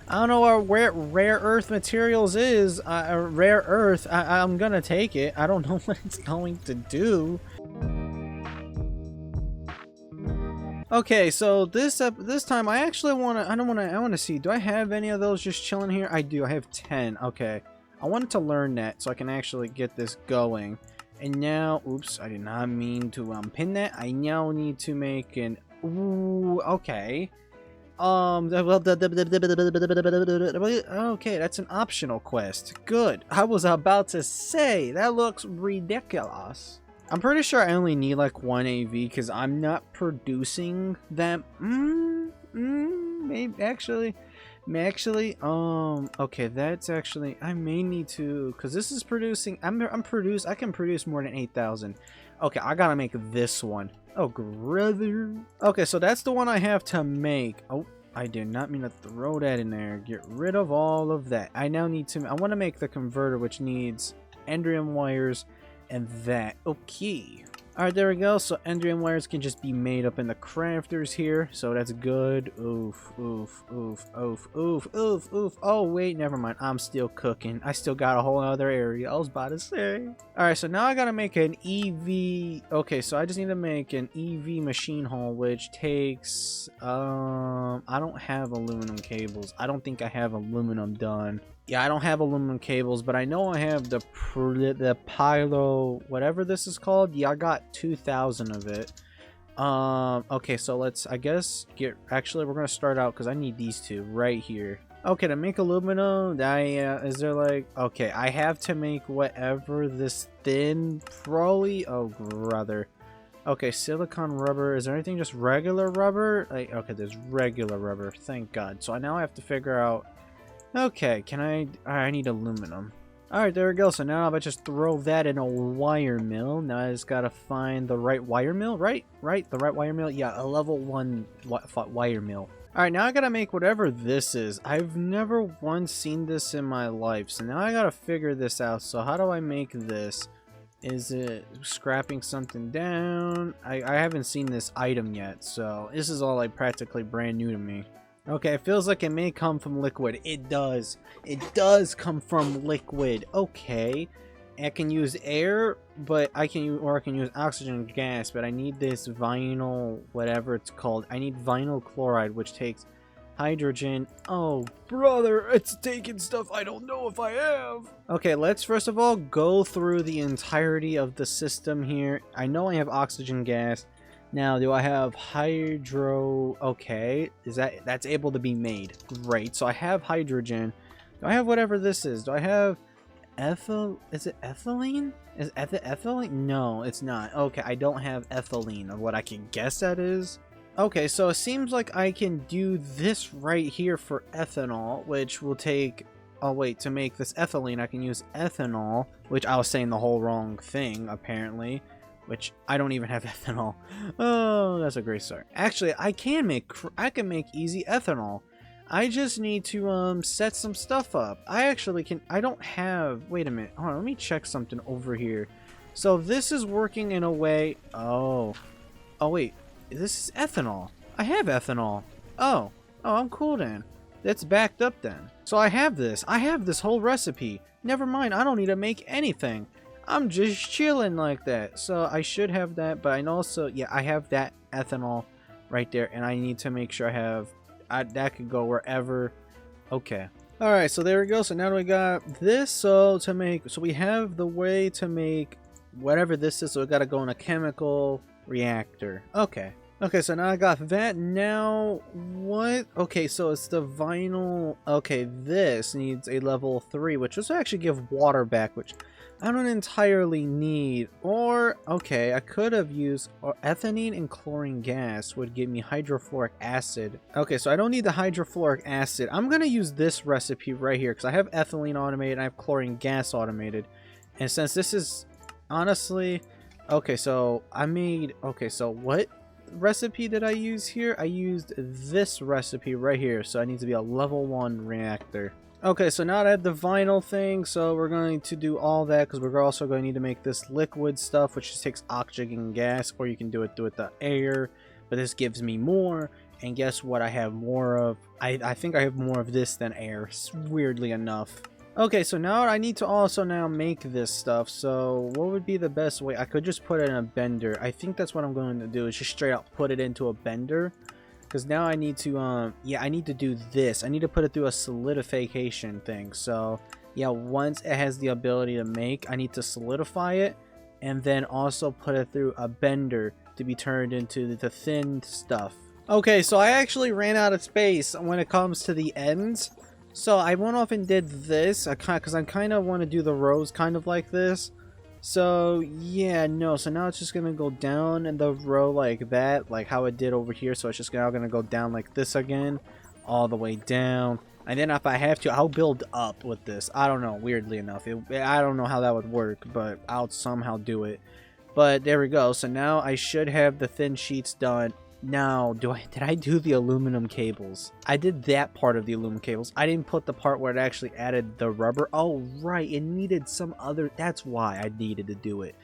I don't know where rare earth materials is. Rare earth. I'm gonna take it. I don't know what it's going to do. Okay, so this time I actually I wanna see. Do I have any of those just chilling here? I do. I have 10. Okay, I wanted to learn that so I can actually get this going. And now, oops, I did not mean to pin that. I now need to make an. Ooh, okay. Well, okay, that's an optional quest. Good. I was about to say, that looks ridiculous. I'm pretty sure I only need like 1 AV because I'm not producing them. Maybe actually, okay, that's actually, I may need to, because this is producing, I can produce more than 8,000. Okay, I gotta make this one. Oh, brother. Okay, so that's the one I have to make. Oh, I did not mean to throw that in there. Get rid of all of that. I now need to, I want to make the converter, which needs Endrium wires and that. Okay. Alright, there we go. So Endrium wires can just be made up in the crafters here. So that's good. Oof, oof, oof, oof, oof, oof, oof. Oh, wait, never mind. I'm still cooking. I still got a whole other area. I was about to say. Alright, so now I gotta make an EV. Okay, so I just need to make an EV machine hall, which takes... I don't have aluminum cables. I don't think I have aluminum done. Yeah, I don't have aluminum cables, but I know I have the pyro, whatever this is called. Yeah, I got 2,000 of it. Okay, so let's, I guess, actually, we're gonna start out, because I need these two right here. Okay, to make aluminum, is there like, okay, I have to make whatever this thin, probably, oh, brother. Okay, silicone rubber, is there anything just regular rubber? Like, okay, there's regular rubber, thank God. So now I have to figure out, okay, I need aluminum. Alright, there we go. So now if I just throw that in a wire mill, now I just gotta find the right wire mill, right? The right wire mill? Yeah, a level 1 wire mill. Alright, now I gotta make whatever this is. I've never once seen this in my life, so now I gotta figure this out. So how do I make this? Is it scrapping something down? I haven't seen this item yet, so this is all like practically brand new to me. Okay, it feels like it may come from liquid. It does. It does come from liquid. Okay. I can use air, but I can use oxygen gas, but I need this vinyl, whatever it's called. I need vinyl chloride, which takes hydrogen. Oh, brother, it's taking stuff I don't know if I have. Okay, let's first of all go through the entirety of the system here. I know I have oxygen gas. Now, do I have hydro? Okay, that's able to be made. Great. So I have hydrogen. Do I have whatever this is? Do I have ethyl? Is it ethylene? Is ethylene? No, it's not. Okay, I don't have ethylene, or what I can guess that is. Okay, so it seems like I can do this right here for ethanol, which will take... Oh wait, to make this ethylene, I can use ethanol, which I was saying the whole wrong thing, apparently. Which I don't even have ethanol. Oh, that's a great start. Actually, I can make easy ethanol. I just need to set some stuff up. I actually can. I don't have. Wait a minute. Hold on. Let me check something over here. So this is working in a way. Oh wait. This is ethanol. I have ethanol. Oh, I'm cool then. That's backed up then. So I have this. I have this whole recipe. Never mind. I don't need to make anything. I'm just chilling like that. So I should have that, but I also, yeah, I have that ethanol right there, and I need to make sure I have, that could go wherever. Okay. Alright, so there we go. So now we got this, so we have the way to make whatever this is, so we gotta go in a chemical reactor. Okay. Okay, so now I got that. Now, what? Okay, so it's the vinyl. Okay, this needs a level 3, which will actually give water back, which I don't entirely need. Or, okay, I could have used ethylene and chlorine gas would give me hydrofluoric acid. Okay, so I don't need the hydrofluoric acid. I'm going to use this recipe right here because I have ethylene automated and I have chlorine gas automated. And since this is, honestly, okay, so I made, okay, so what recipe did I use here? I used this recipe right here, so I need to be a level 1 reactor. Okay, so now I have the vinyl thing, so we're going to do all that because we're also going to need to make this liquid stuff, which just takes oxygen gas, or you can do it with the air, but this gives me more. And guess what I have more of? I think I have more of this than air, weirdly enough. Okay, so now I need to also now make this stuff. So what would be the best way? I could just put it in a bender. I think that's what I'm going to do, is just straight up put it into a bender. Because now I need to, yeah, I need to do this. I need to put it through a solidification thing. So, yeah, once it has the ability to make, I need to solidify it. And then also put it through a bender to be turned into the thin stuff. Okay, so I actually ran out of space when it comes to the ends. So I went off and did this, because I kind of want to do the rows kind of like this. So yeah, no, so now it's just gonna go down in the row like that, like how it did over here. So it's just now gonna go down like this again, all the way down. And then if I have to, I'll build up with this. I don't know, weirdly enough. I don't know how that would work, but I'll somehow do it. But there we go. So now I should have the thin sheets done. Now, did I do the aluminum cables? I did that part of the aluminum cables. I didn't put the part where it actually added the rubber. Oh, right. It needed some other... That's why I needed to do it.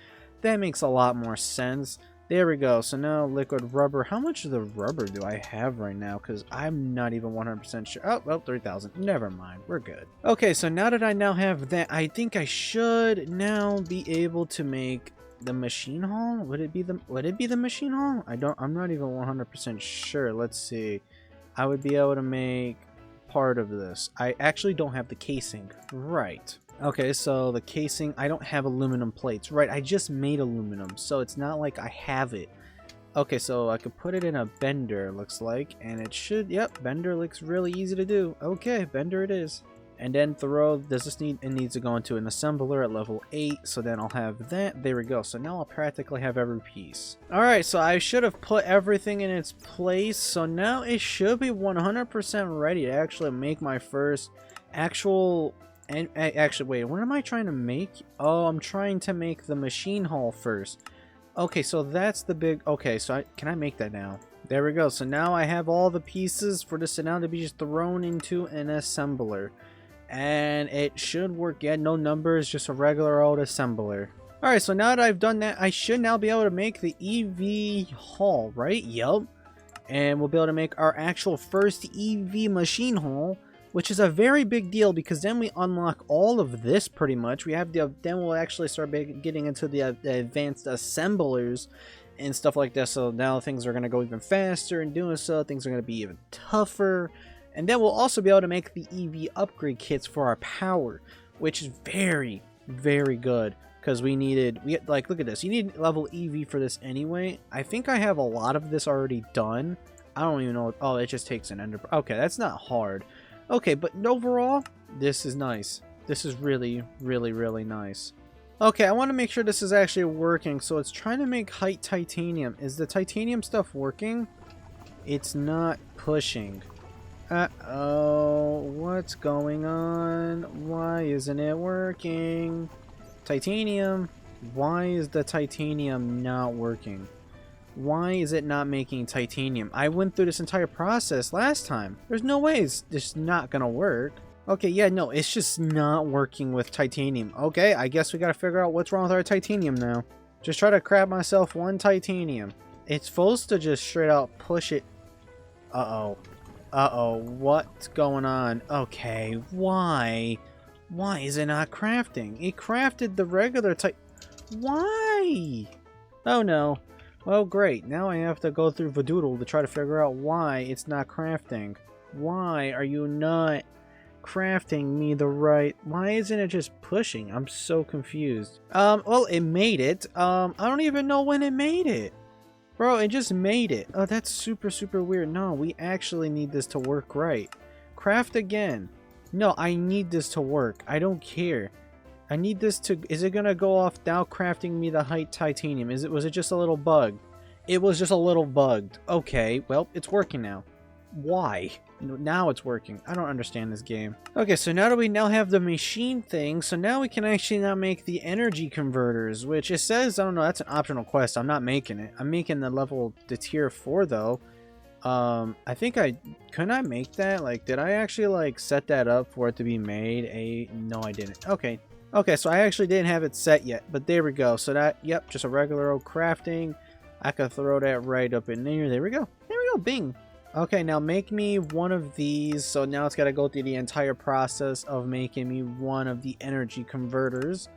That makes a lot more sense. There we go. So now liquid rubber. How much of the rubber do I have right now? Because I'm not even 100% sure. Oh, well, 3,000. Never mind. We're good. Okay, so now that I now have that, I think I should now be able to make... the machine hall? Would it be the machine hall? I'm not even 100% sure. Let's see. I would be able to make part of this. I actually don't have the casing. Right. Okay, so the casing, I don't have aluminum plates. Right, I just made aluminum, so it's not like I have it. Okay, so I could put it in a bender, looks like, and it should, yep, bender looks really easy to do. Okay, bender it is. And then it needs to go into an assembler at level 8, so then I'll have that. There we go. So now I'll practically have every piece. Alright, so I should have put everything in its place, so now it should be 100% ready to actually make my first actual... And actually, wait, what am I trying to make? Oh, I'm trying to make the machine hall first. Okay, so that's the big... Okay, so can I make that now? There we go. So now I have all the pieces for this to now to be just thrown into an assembler. And it should work. Yeah, no numbers, just a regular old assembler. Alright, so now that I've done that, I should now be able to make the EV hall, right? Yup. And we'll be able to make our actual first EV machine hall, which is a very big deal because then we unlock all of this pretty much. We have then we'll actually start getting into the advanced assemblers and stuff like that. So now things are going to go even faster, and doing so, things are going to be even tougher. And then we'll also be able to make the EV upgrade kits for our power, which is very, very good. Because like, look at this. You need level EV for this anyway. I think I have a lot of this already done. I don't even know. Oh, it just takes an ender. Okay, that's not hard. Okay, but overall, this is nice. This is really, really, really nice. Okay, I want to make sure this is actually working. So it's trying to make height titanium. Is the titanium stuff working? It's not pushing. Uh-oh, what's going on? Why isn't it working? Titanium, why is the titanium not working? Why is it not making titanium? I went through this entire process last time. There's no way it's just not gonna work. Okay, yeah, no, it's just not working with titanium. Okay, I guess we gotta figure out what's wrong with our titanium now. Just try to crab myself one titanium. It's supposed to just straight out push it. Uh-oh. Uh-oh, what's going on? Okay, why? Why is it not crafting? It crafted the regular type. Why? Oh no. Well, great. Now I have to go through Vadoodle to try to figure out why it's not crafting. Why are you not crafting me the right... Why isn't it just pushing? I'm so confused. Well, it made it. I don't even know when it made it. Bro, it just made it. Oh, that's super, super weird. No, we actually need this to work right. Craft again. No, I need this to work. I don't care. I need this to... Is it gonna go off now crafting me the height titanium? Was it just a little bug? It was just a little bugged. Okay, well, it's working now. Why? Now it's working. I don't understand this game. Okay, so now that we now have the machine thing, so now we can actually now make the energy converters, which it says, I don't know, that's an optional quest. I'm not making it. I'm making the tier 4 though. I think couldn't I make that? Like, did I actually like set that up for it to be made? No, I didn't. Okay. Okay, so I actually didn't have it set yet, but there we go. So that, yep, just a regular old crafting. I could throw that right up in there. There we go. There we go. Bing. Okay, now make me one of these. So now it's got to go through the entire process of making me one of the energy converters.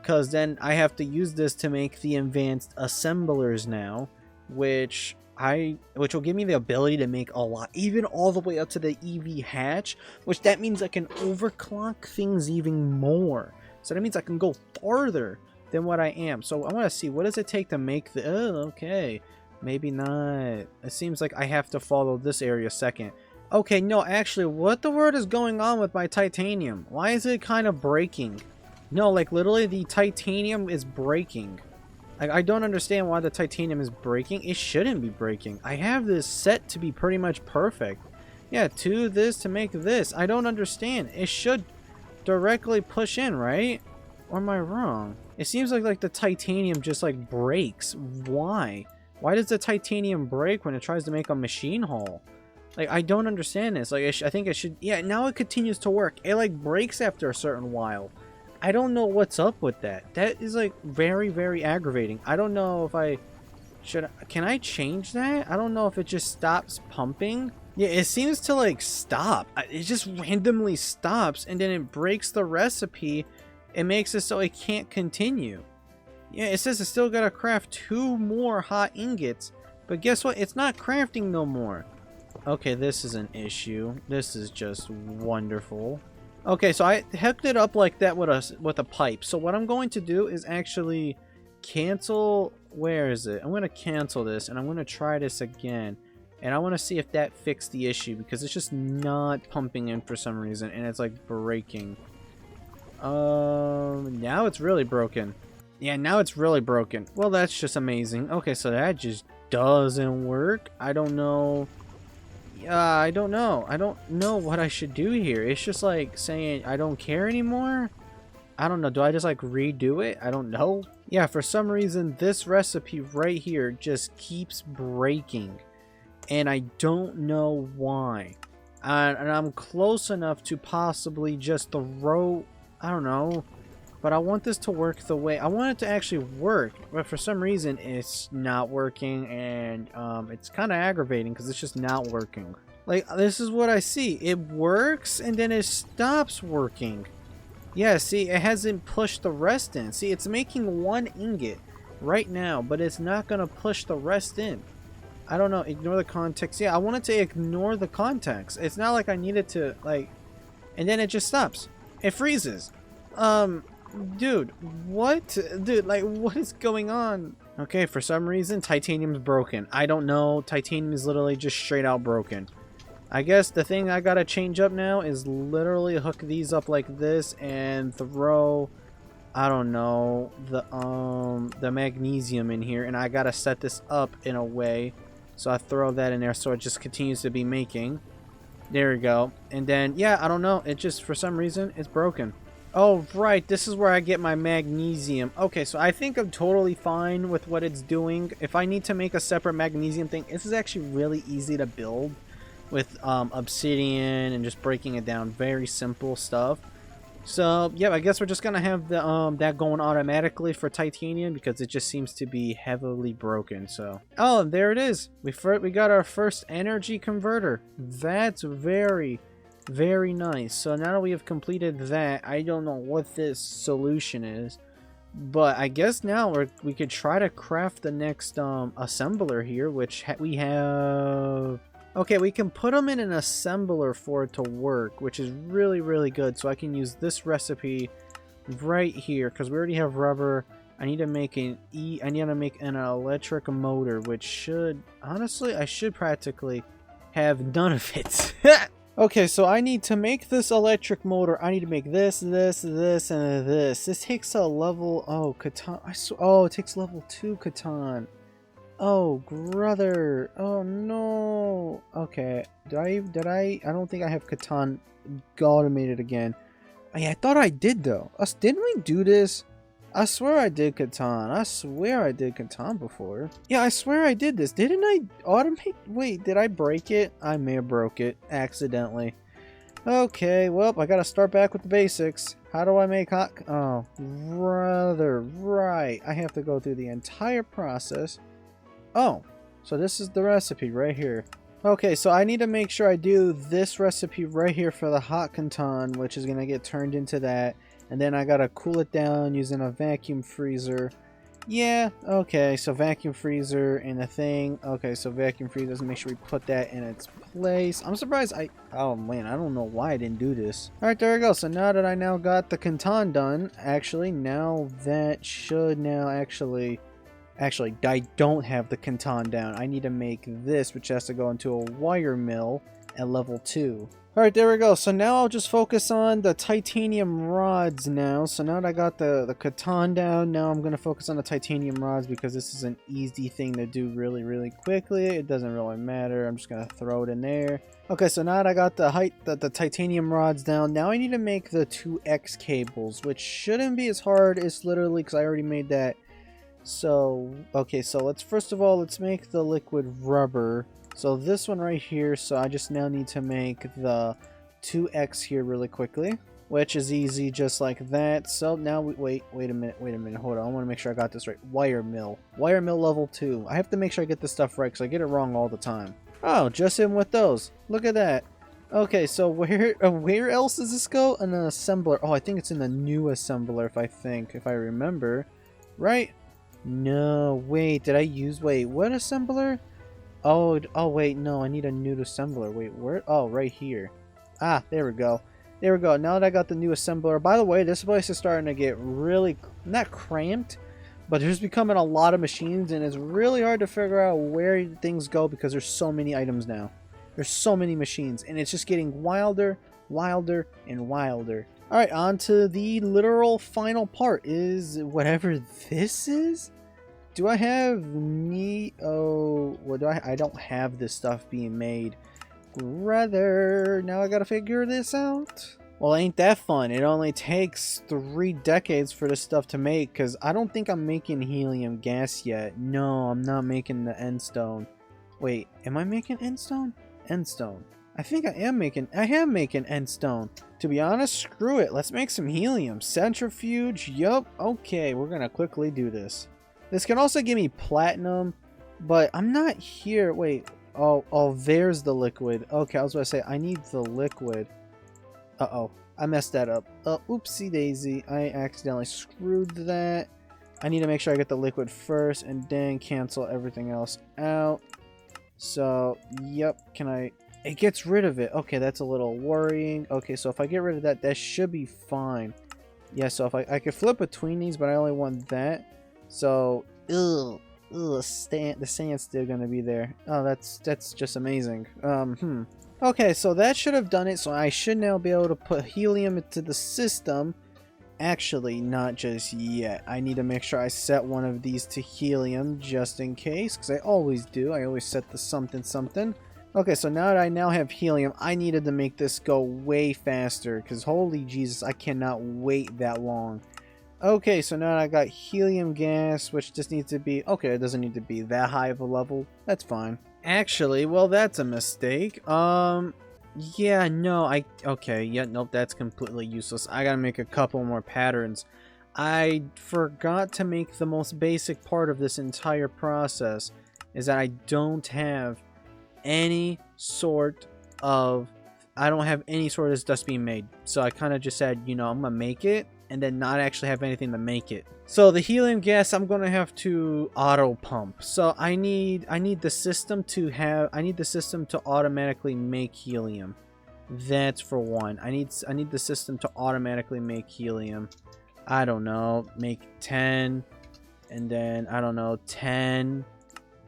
Because then I have to use this to make the advanced assemblers now. Which will give me the ability to make a lot. Even all the way up to the EV hatch. Which that means I can overclock things even more. So that means I can go farther than what I am. So I want to see, what does it take to make the... Oh, okay. Maybe not. It seems like I have to follow this area second. Okay, no, actually, what the word is going on with my titanium? Why is it kind of breaking? No, like, literally, the titanium is breaking. Like, I don't understand why the titanium is breaking. It shouldn't be breaking. I have this set to be pretty much perfect. Yeah, to this to make this. I don't understand. It should directly push in, right? Or am I wrong? It seems like the titanium just, like, breaks. Why? Why does the titanium break when it tries to make a machine hull? Like, I don't understand this. Like, I think it should... Yeah, now it continues to work. It, like, breaks after a certain while. I don't know what's up with that. That is, like, very, very aggravating. I don't know if I should... Can I change that? I don't know if it just stops pumping. Yeah, it seems to, like, stop. It just randomly stops, and then it breaks the recipe. It makes it so it can't continue. Yeah, it says it's still gotta craft 2 more hot ingots. But guess what? It's not crafting no more. Okay, this is an issue. This is just wonderful. Okay, so I hooked it up like that with a pipe. So what I'm going to do is actually cancel... Where is it? I'm going to cancel this, and I'm going to try this again. And I want to see if that fixed the issue, because it's just not pumping in for some reason, and it's like breaking. Now it's really broken. Yeah, now it's really broken. Well, that's just amazing. Okay, so that just doesn't work. I don't know. I don't know. I don't know what I should do here. It's just like saying I don't care anymore. I don't know. Do I just like redo it? I don't know. Yeah, for some reason, this recipe right here just keeps breaking. And I don't know why. And I'm close enough to possibly just throw... I don't know. But I want this to work the way... I want it to actually work. But for some reason, it's not working. And it's kind of aggravating because it's just not working. Like, this is what I see. It works and then it stops working. Yeah, see, it hasn't pushed the rest in. See, it's making 1 ingot right now. But it's not going to push the rest in. I don't know. Ignore the context. Yeah, I wanted to ignore the context. It's not like I needed to, like... And then it just stops. It freezes. Dude, what? Dude, like, what is going on? Okay, for some reason, titanium's broken. I don't know. Titanium is literally just straight out broken. I guess the thing I gotta change up now is literally hook these up like this and throw, I don't know, the magnesium in here. And I gotta set this up in a way. So I throw that in there so it just continues to be making. There we go. And then, yeah, I don't know. It just, for some reason, it's broken. Oh, right. This is where I get my magnesium. Okay, so I think I'm totally fine with what it's doing. If I need to make a separate magnesium thing, this is actually really easy to build with obsidian and just breaking it down. Very simple stuff. So, yeah, I guess we're just going to have the that going automatically for titanium because it just seems to be heavily broken. So, oh, there it is. We got our first energy converter. That's very... very nice. So now that we have completed that, I don't know what this solution is, but I guess now we could try to craft the next assembler here, which we have. Okay, we can put them in an assembler for it to work, which is really, really good. So I can use this recipe right here because we already have rubber. I need to make an electric motor, which should, honestly, I should practically have none of it. Okay, so I need to make this electric motor. I need to make this, this, this, and this. This takes a level... Oh, Catan... Oh, it takes level 2 Catan. Oh, brother. Oh, no. Okay. Did I... I don't think I have Catan automated again. Oh, yeah, I thought I did, though. Didn't we do this? I swear I did Catan. I swear I did Catan before. Yeah, I swear I did this. Didn't I automate? Wait, did I break it? I may have broke it accidentally. Okay, well, I gotta start back with the basics. How do I make hot... Oh, brother, right. I have to go through the entire process. Oh, so this is the recipe right here. Okay, so I need to make sure I do this recipe right here for the hot canton, which is gonna get turned into that. And then I gotta cool it down using a vacuum freezer. Yeah, okay, so vacuum freezer and the thing. Okay, so vacuum freezer, let's make sure we put that in its place. I'm surprised oh man, I don't know why I didn't do this. Alright, there we go. So now that I now got the canton done, actually, now that should now actually, I don't have the canton down. I need to make this, which has to go into a wire mill at level 2. Alright, there we go. So now I'll just focus on the titanium rods now. So now that I got the canton down, now I'm going to focus on the titanium rods because this is an easy thing to do really quickly. It doesn't really matter. I'm just going to throw it in there. Okay, so now that I got the titanium rods down, now I need to make the 2X cables, which shouldn't be as hard as literally because I already made that. So, okay, so let's make the liquid rubber. So this one right here, so I just now need to make the 2X here really quickly, which is easy just like that. So now wait a minute, hold on, I want to make sure I got this right. Wire mill level 2. I have to make sure I get this stuff right because I get it wrong all the time. Oh, just in with those. Look at that. Okay, so where else does this go? An assembler. Oh, I think it's in the new assembler if I remember. Right? No, wait, did I use, what assembler? Oh, wait, no, I need a new assembler. Wait, where? Oh, right here. Ah, there we go. There we go. Now that I got the new assembler. By the way, this place is starting to get really, not cramped, but there's becoming a lot of machines, and it's really hard to figure out where things go because there's so many items now. There's so many machines, and it's just getting wilder, and wilder. Alright, on to the literal final part is whatever this is? Do I have I don't have this stuff being made. Rather, now I gotta figure this out. Well, ain't that fun. It only takes 3 decades for this stuff to make, because I don't think I'm making helium gas yet. No, I'm not making the endstone. Wait, am I making endstone? Endstone. I think I am making endstone. To be honest, screw it. Let's make some helium. Centrifuge, yup. Okay, we're gonna quickly do this. This can also give me platinum, but I'm not here. Wait. Oh, there's the liquid. Okay, I was about to say, I need the liquid. Uh-oh. I messed that up. Oopsie daisy. I accidentally screwed that. I need to make sure I get the liquid first and then cancel everything else out. So, yep. It gets rid of it. Okay, that's a little worrying. Okay, so if I get rid of that, that should be fine. Yeah, so if I could flip between these, but I only want that. So, the sand's still gonna be there. Oh, that's just amazing. Okay, so that should have done it. So I should now be able to put helium into the system. Actually, not just yet. I need to make sure I set one of these to helium just in case, because I always do. I always set the something. Okay, so now that I now have helium, I needed to make this go way faster, because holy Jesus, I cannot wait that long. Okay, so now I got helium gas, which just needs to be... Okay, it doesn't need to be that high of a level. That's fine. Actually, well, that's a mistake. Yeah, no, okay, yeah, nope, that's completely useless. I gotta make a couple more patterns. I forgot to make the most basic part of this entire process, is that I don't have any sort of... I don't have any sort of this dust being made. So I kind of just said, you know, I'm gonna make it, and then not actually have anything to make it. So the helium gas, I'm gonna have to auto pump. So I need the system to automatically make helium. That's for one. I need the system to automatically make helium. I don't know, make 10, and then I don't know, 10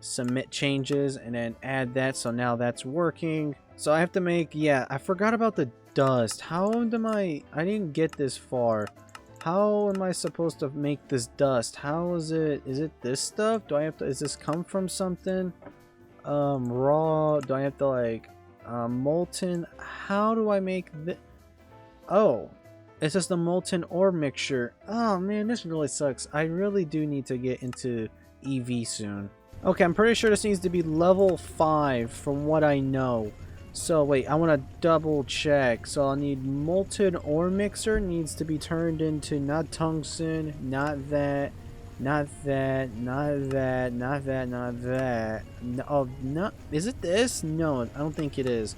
submit changes, and then add that. So now that's working. So I have to make, yeah, I forgot about the dust. How am I didn't get this far. How am I supposed to make this dust? How is it this stuff? Do I have to, is this come from something? Raw? Do I have to like, molten? How do I make this? Oh, it's just the molten ore mixture. Oh man, this really sucks. I really do need to get into EV soon. Okay, I'm pretty sure this needs to be level 5 from what I know. So wait, I want to double check. So I'll need molten ore mixer needs to be turned into not tungsten, not that, Not that, not that, not that, not that. No, oh, no. Is it this? No, I don't think it is.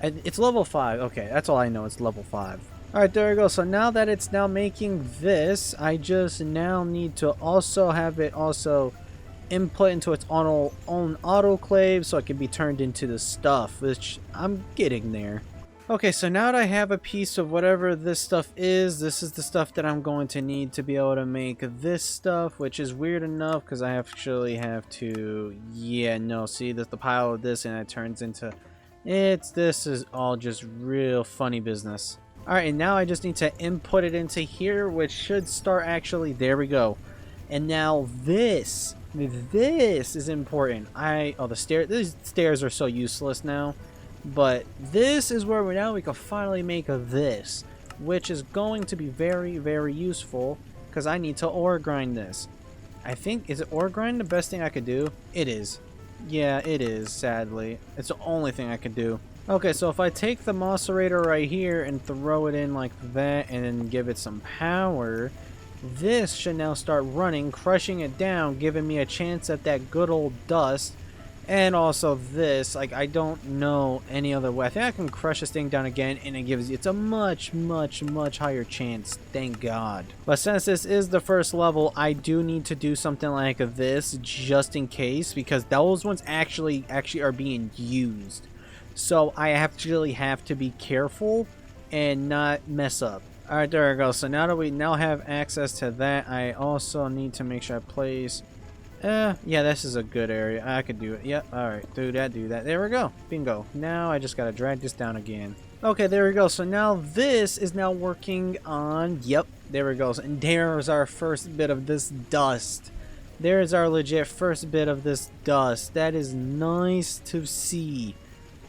It's level 5. Okay, that's all I know. It's level 5. Alright, there we go. So now that it's now making this, I just now need to also have it also input into its own autoclave so it can be turned into the stuff, which I'm getting there. Okay, so now that I have a piece of whatever this stuff is, this is the stuff that I'm going to need to be able to make this stuff, which is weird enough because I actually have to, yeah, no, see, there's the pile of this and it turns into, this is all just real funny business. Alright, and now I just need to input it into here, which should start actually, there we go. And now this is important. These stairs are so useless now. But this is where we can finally make this, which is going to be very, very useful because I need to ore grind this. I think, is it ore grind the best thing I could do? It is. Yeah, it is, sadly. It's the only thing I could do. Okay, so if I take the macerator right here and throw it in like that and then give it some power, this should now start running, crushing it down, giving me a chance at that good old dust. And also this, like, I don't know any other way. I think I can crush this thing down again and it's a much higher chance, thank God. But since this is the first level, I do need to do something like this just in case, because those ones actually are being used. So I actually have to be careful and not mess up. Alright, there we go. So now that we now have access to that, I also need to make sure I place... yeah, this is a good area. I could do it. Yep, alright. Do that. There we go. Bingo. Now I just gotta drag this down again. Okay, there we go. So now this is now working on... Yep, there we go. And there's our first bit of this dust. There's our legit first bit of this dust. That is nice to see.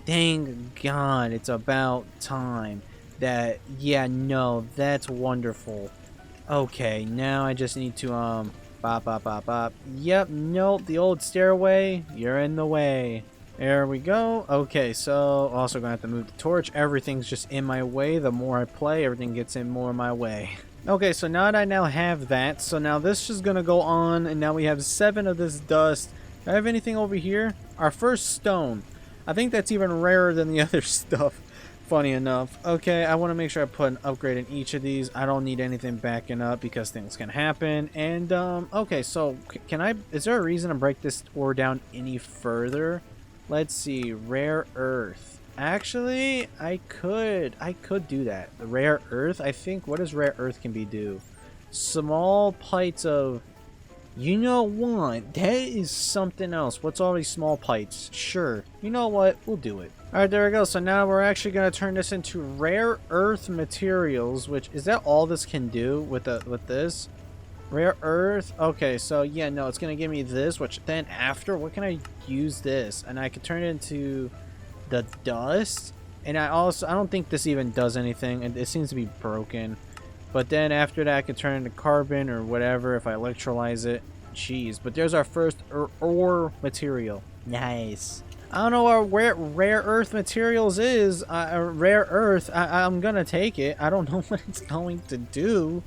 Thank God, it's about time. That, yeah, no, that's wonderful. Okay, now I just need to, bop. Yep, nope, the old stairway, you're in the way. There we go. Okay, so also gonna have to move the torch. Everything's just in my way. The more I play, everything gets in more my way. Okay, so now that I now have that, so now this is gonna go on, and now we have 7 of this dust. Do I have anything over here? Our first stone. I think that's even rarer than the other stuff. Funny enough. Okay, I want to make sure I put an upgrade in each of these. I don't need anything backing up because things can happen. And, okay, so is there a reason to break this ore down any further? Let's see, rare earth. Actually, I could do that. The rare earth, I think, what does rare earth can be do? Small pites of... You know what? That is something else. What's all these small pipes? Sure. You know what? We'll do it. Alright, there we go. So now we're actually going to turn this into rare earth materials, which, is that all this can do with this? Rare earth? Okay, so yeah, no, it's going to give me this, which then after, what can I use this? And I can turn it into the dust. And I don't think this even does anything. It seems to be broken. But then after that, I can turn it into carbon or whatever if I electrolyze it. Jeez, but there's our first ore material. Nice. I don't know what rare earth materials is. Rare earth, I'm gonna take it. I don't know what it's going to do.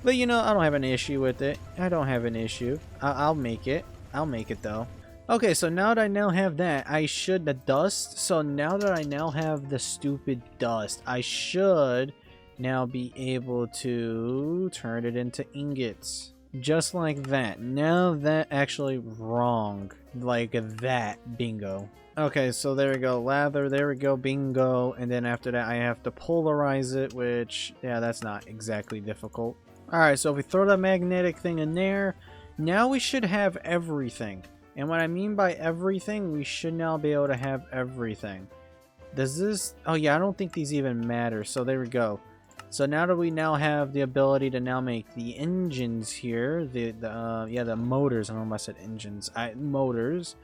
But you know, I don't have an issue with it. I don't have an issue. I'll make it. I'll make it though. Okay, so now that I now have that, the dust. So now that I now have the stupid dust, I should... now be able to turn it into ingots. Just like that. Now that actually wrong. Like that. Bingo. Okay, so there we go. Lather. There we go. Bingo. And then after that, I have to polarize it, which, yeah, that's not exactly difficult. Alright, so if we throw the magnetic thing in there, now we should have everything. And what I mean by everything, we should now be able to have everything. Does this... oh, yeah, I don't think these even matter. So there we go. So now that we now have the ability to now make the engines here, the motors. I don't know if I said engines. Motors.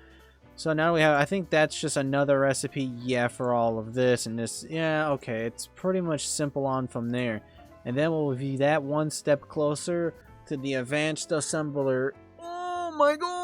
So now we have, I think that's just another recipe, yeah, for all of this and this. Yeah, okay, it's pretty much simple on from there. And then we'll be that one step closer to the advanced assembler. Oh my god!